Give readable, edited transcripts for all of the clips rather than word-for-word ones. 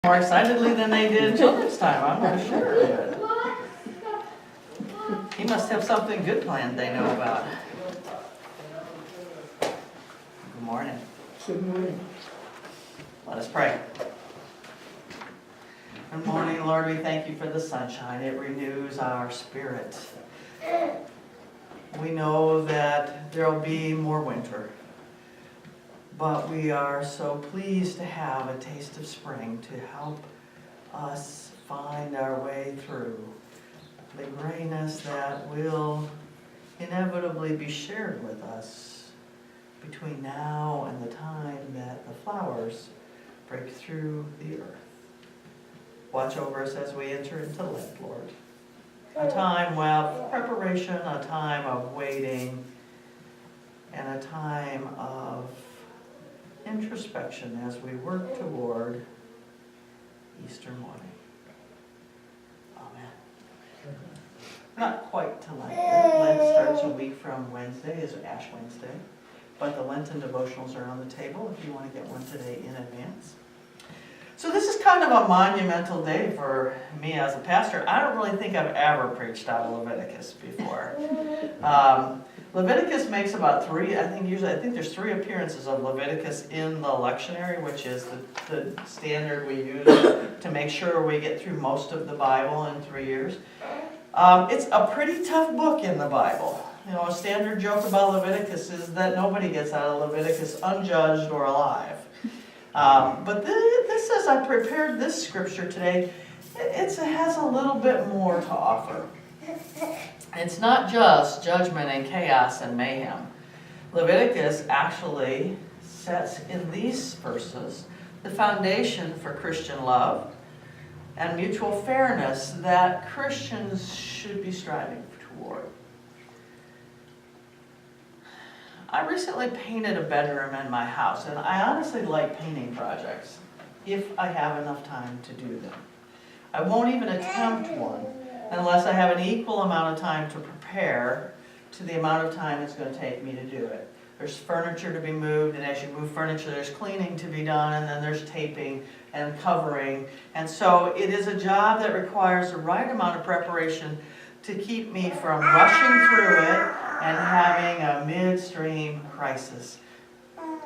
more excitedly than they did children's time, I'm not sure. He must have something good planned they know about. Good morning. Good morning. Let us pray. Good morning, Lord. We thank you for the sunshine. It renews our spirit. We know that there will be more winter, but we are so pleased to have a taste of spring to help us find our way through the grayness that will inevitably be shared with us between now and the time that the flowers break through the earth. Watch over us as we enter into Lent, Lord. A time of preparation, a time of waiting, and a time of introspection as we work toward Easter morning. Amen. Not quite to Lent. Lent starts a week from Wednesday, is Ash Wednesday, but the Lenten devotionals are on the table if you want to get one today in advance. So this is kind of a monumental day for me as a pastor. I don't really think I've ever preached out of Leviticus before. Leviticus makes about I think there's 3 appearances of Leviticus in the lectionary, which is the standard we use to make sure we get through most of the Bible in 3 years. It's a pretty tough book in the Bible. You know, a standard joke about Leviticus is that nobody gets out of Leviticus unjudged or alive. But this, as I prepared this scripture today, it has a little bit more to offer. It's not just judgment and chaos and mayhem. Leviticus actually sets in these verses the foundation for Christian love and mutual fairness that Christians should be striving toward. I recently painted a bedroom in my house, and I honestly like painting projects if I have enough time to do them. I won't even attempt one unless I have an equal amount of time to prepare to the amount of time it's going to take me to do it. There's furniture to be moved, and as you move furniture, there's cleaning to be done, and then there's taping and covering. And so it is a job that requires the right amount of preparation to keep me from rushing through it and having a midstream crisis.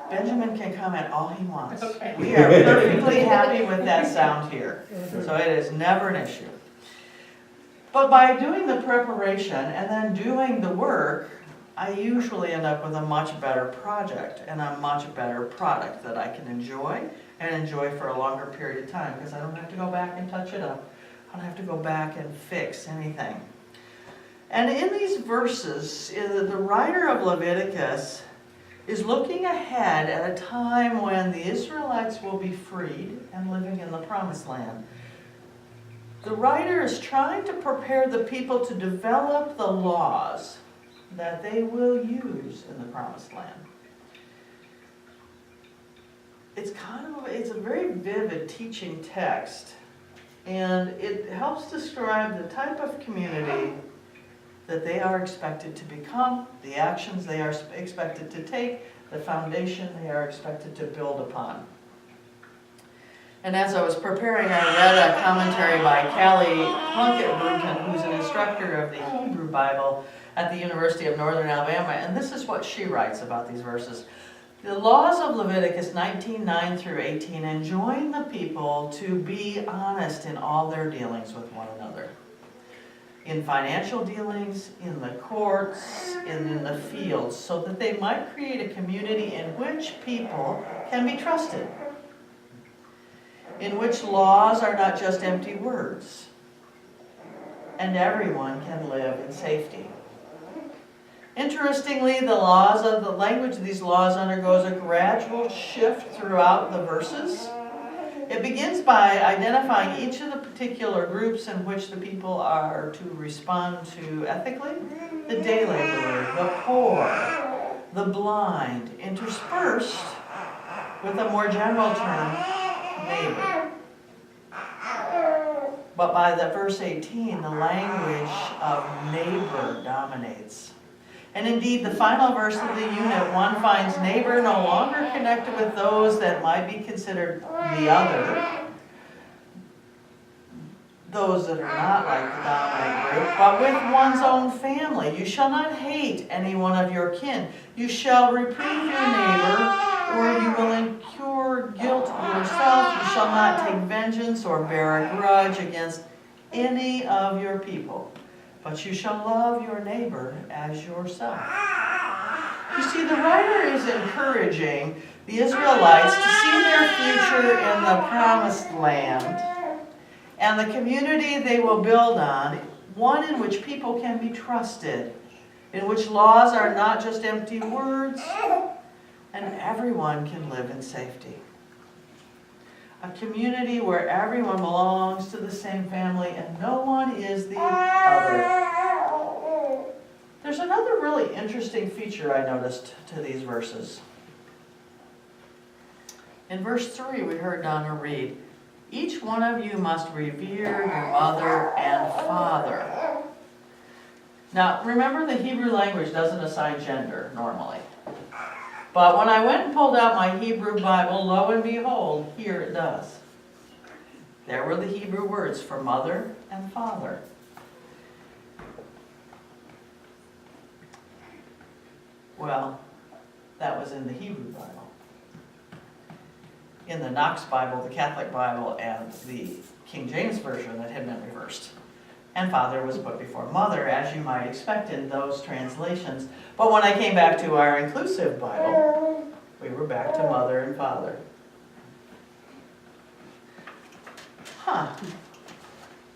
Benjamin can comment all he wants. Okay. We are perfectly happy with that sound here. So it is never an issue. But by doing the preparation and then doing the work, I usually end up with a much better project and a much better product that I can enjoy and enjoy for a longer period of time, because I don't have to go back and touch it up. I don't have to go back and fix anything. And in these verses, the writer of Leviticus is looking ahead at a time when the Israelites will be freed and living in the Promised Land. The writer is trying to prepare the people to develop the laws that they will use in the Promised Land. It's a very vivid teaching text, and it helps describe the type of community that they are expected to become, the actions they are expected to take, the foundation they are expected to build upon. And as I was preparing, I read a commentary by Callie Plunkett-Bruton, who's an instructor of the Hebrew Bible at the University of Northern Alabama, and this is what she writes about these verses. The laws of Leviticus 19:9 through 18 enjoin the people to be honest in all their dealings with one another. In financial dealings, in the courts, in the fields, so that they might create a community in which people can be trusted, in which laws are not just empty words, and everyone can live in safety. Interestingly, the language of these laws undergoes a gradual shift throughout the verses. It begins by identifying each of the particular groups in which the people are to respond to ethically. The day laborer, the poor, the blind, interspersed with a more general term, neighbor. But by the verse 18, the language of neighbor dominates. And indeed, the final verse of the unit, one finds neighbor no longer connected with those that might be considered the other, those that are not like the dominant group, but with one's own family. You shall not hate any one of your kin. You shall reprove your neighbor, or you will incur guilt yourself. You shall not take vengeance or bear a grudge against any of your people, but you shall love your neighbor as yourself. You see, the writer is encouraging the Israelites to see their future in the promised land and the community they will build on, one in which people can be trusted, in which laws are not just empty words, and everyone can live in safety. A community where everyone belongs to the same family and no one is the other. There's another really interesting feature I noticed to these verses. In verse 3, we heard Donna read, "Each one of you must revere your mother and father." Now, remember, the Hebrew language doesn't assign gender normally. But when I went and pulled out my Hebrew Bible, lo and behold, here it does. There were the Hebrew words for mother and father. Well, that was in the Hebrew Bible. In the Knox Bible, the Catholic Bible, and the King James Version, it had been reversed. And father was put before mother, as you might expect in those translations. But when I came back to our inclusive Bible, we were back to mother and father.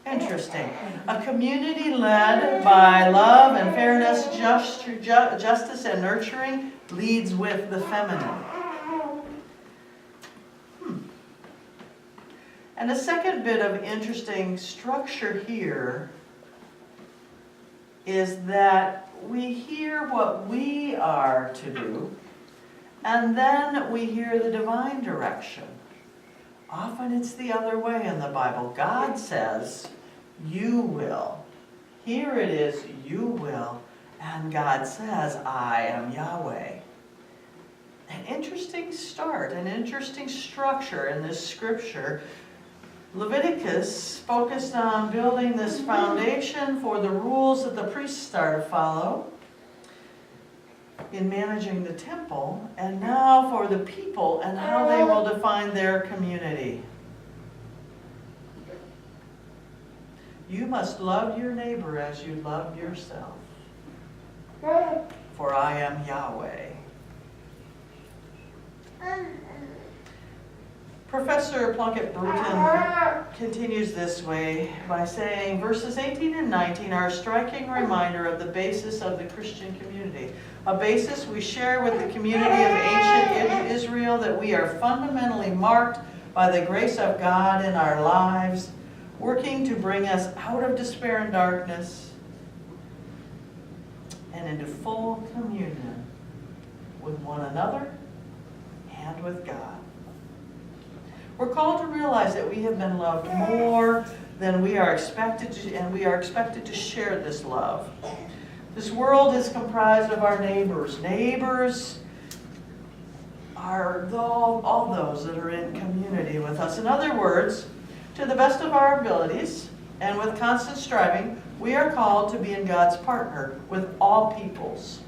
Interesting. A community led by love and fairness, justice and nurturing leads with the feminine. And a second bit of interesting structure here is that we hear what we are to do, and then we hear the divine direction. Often it's the other way in the Bible. God says, you will. Here it is, you will. And God says, I am Yahweh. An interesting start, an interesting structure in this scripture. Leviticus focused on building this foundation for the rules that the priests are to follow in managing the temple, and now for the people and how they will define their community. You must love your neighbor as you love yourself, for I am Yahweh. Professor Plunkett Bruton continues this way by saying, verses 18 and 19 are a striking reminder of the basis of the Christian community. A basis we share with the community of ancient Israel, that we are fundamentally marked by the grace of God in our lives, working to bring us out of despair and darkness and into full communion with one another and with God. We're called to realize that we have been loved more than we are expected to, and we are expected to share this love. This world is comprised of our neighbors. Neighbors are all those that are in community with us. In other words, to the best of our abilities and with constant striving, we are called to be in God's partner with all peoples,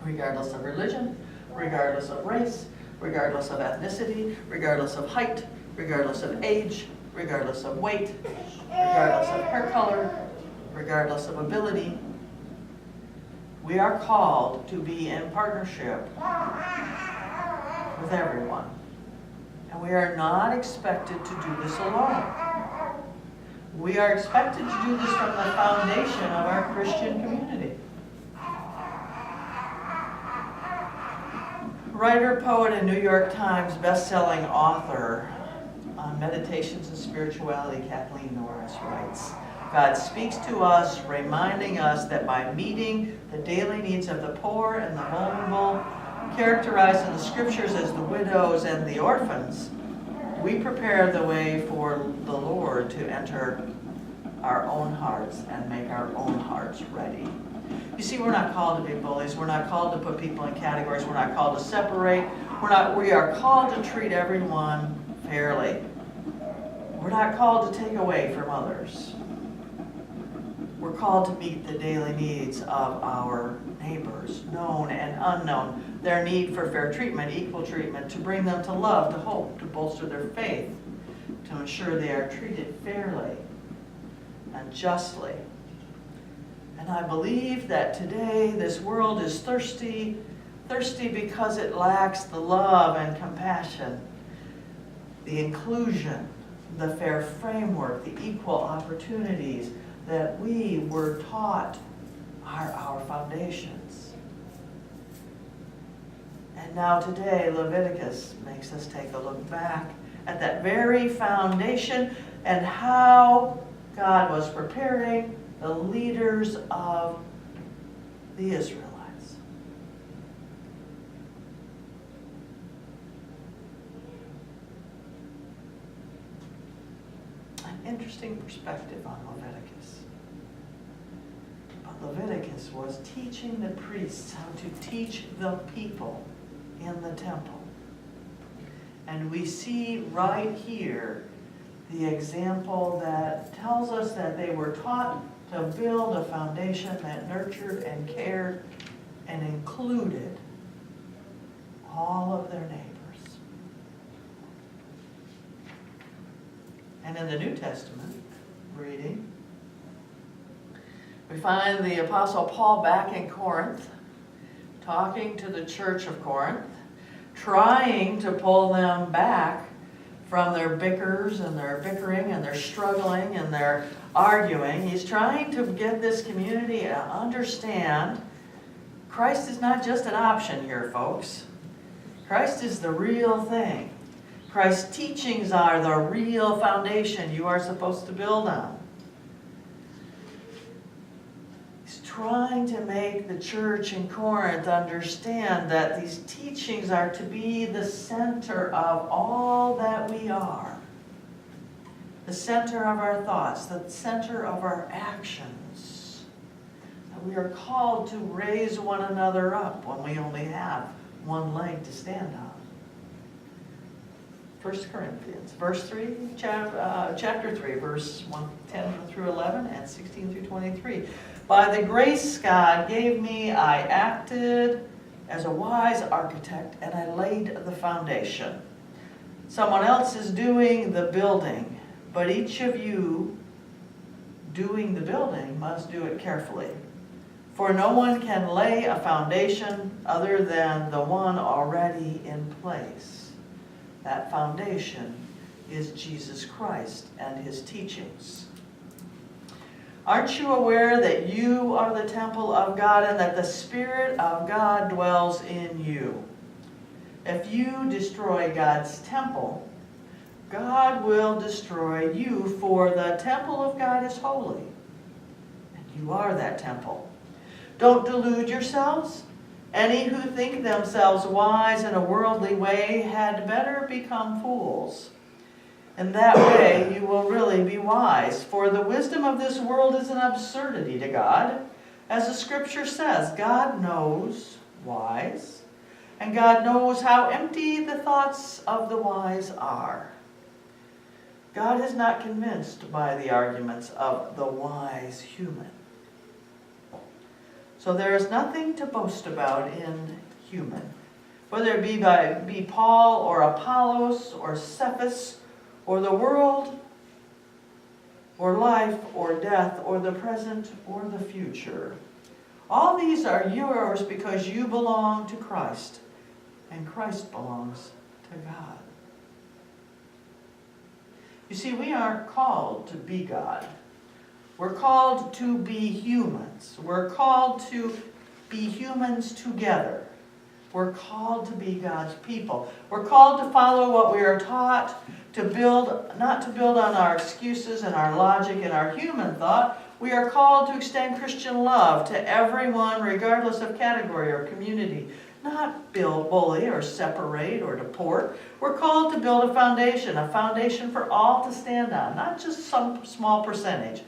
regardless of religion, regardless of race, regardless of ethnicity, regardless of height, regardless of age, regardless of weight, regardless of hair color, regardless of ability. We are called to be in partnership with everyone. And we are not expected to do this alone. We are expected to do this from the foundation of our Christian community. Writer, poet, and New York Times best-selling author on Meditations and Spirituality, Kathleen Norris, writes, God speaks to us, reminding us that by meeting the daily needs of the poor and the vulnerable, characterized in the scriptures as the widows and the orphans, we prepare the way for the Lord to enter our own hearts and make our own hearts ready. You see, we're not called to be bullies. We're not called to put people in categories. We're not called to separate. We are called to treat everyone fairly. We're not called to take away from others. We're called to meet the daily needs of our neighbors, known and unknown, their need for fair treatment, equal treatment, to bring them to love, to hope, to bolster their faith, to ensure they are treated fairly and justly. And I believe that today this world is thirsty because it lacks the love and compassion, the inclusion, the fair framework, the equal opportunities that we were taught are our foundations. And now today, Leviticus makes us take a look back at that very foundation and how God was preparing the leaders of the Israelites. An interesting perspective on Leviticus. But Leviticus was teaching the priests how to teach the people in the temple. And we see right here the example that tells us that they were taught to build a foundation that nurtured and cared and included all of their neighbors. And in the New Testament reading, we find the Apostle Paul back in Corinth, talking to the church of Corinth, trying to pull them back from their bickers and their bickering and their struggling and their arguing. He's trying to get this community to understand Christ is not just an option here, folks. Christ is the real thing. Christ's teachings are the real foundation you are supposed to build on. He's trying to make the church in Corinth understand that these teachings are to be the center of all that we are. The center of our thoughts, the center of our actions. That we are called to raise one another up when we only have one leg to stand on. 1 Corinthians, chapter 3, verse 10 through 11 and 16 through 23. By the grace God gave me, I acted as a wise architect, and I laid the foundation. Someone else is doing the building, but each of you doing the building must do it carefully. For no one can lay a foundation other than the one already in place. That foundation is Jesus Christ and his teachings. Aren't you aware that you are the temple of God and that the Spirit of God dwells in you? If you destroy God's temple, God will destroy you, for the temple of God is holy, and you are that temple. Don't delude yourselves. Any who think themselves wise in a worldly way had better become fools. In that way you will really be wise, for the wisdom of this world is an absurdity to God. As the scripture says, God knows wise, and God knows how empty the thoughts of the wise are. God is not convinced by the arguments of the wise human. So there is nothing to boast about in human, whether it be Paul or Apollos or Cephas or the world or life or death or the present or the future. All these are yours because you belong to Christ and Christ belongs to God. You see, we aren't called to be God. We're called to be humans. We're called to be humans together. We're called to be God's people. We're called to follow what we are taught, to build, not to build on our excuses and our logic and our human thought. We are called to extend Christian love to everyone, regardless of category or community. Not bully or separate or deport. We're called to build a foundation for all to stand on, not just some small percentage.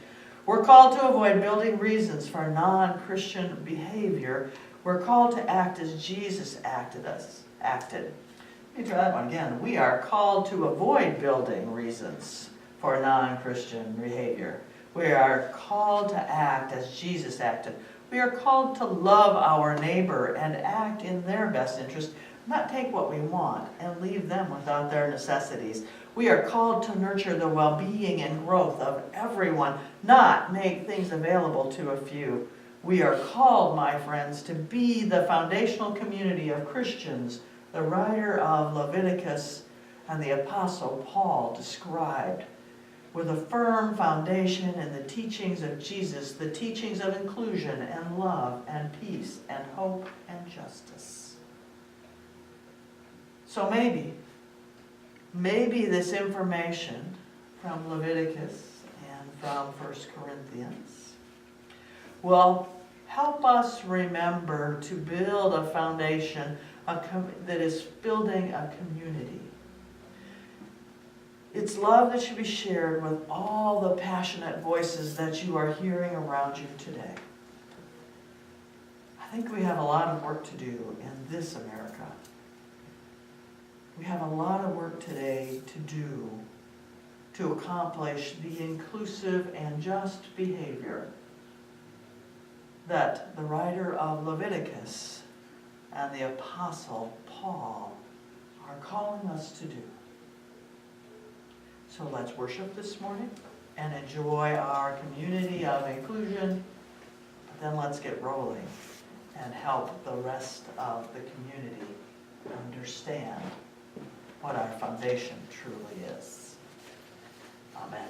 We're called to avoid building reasons for non-Christian behavior. We're called to act as Jesus acted. Let me try that one again. We are called to avoid building reasons for non-Christian behavior. We are called to act as Jesus acted. We are called to love our neighbor and act in their best interest, not take what we want and leave them without their necessities. We are called to nurture the well-being and growth of everyone, not make things available to a few. We are called, my friends, to be the foundational community of Christians the writer of Leviticus and the Apostle Paul described, with a firm foundation in the teachings of Jesus, the teachings of inclusion and love and peace and hope and justice. So maybe this information from Leviticus and from 1 Corinthians will help us remember to build a foundation that is building a community. It's love that should be shared with all the passionate voices that you are hearing around you today. I think we have a lot of work to do in this America. We have a lot of work today to do to accomplish the inclusive and just behavior that the writer of Leviticus and the Apostle Paul are calling us to do. So let's worship this morning and enjoy our community of inclusion, but then let's get rolling and help the rest of the community understand what our foundation truly is. Amen.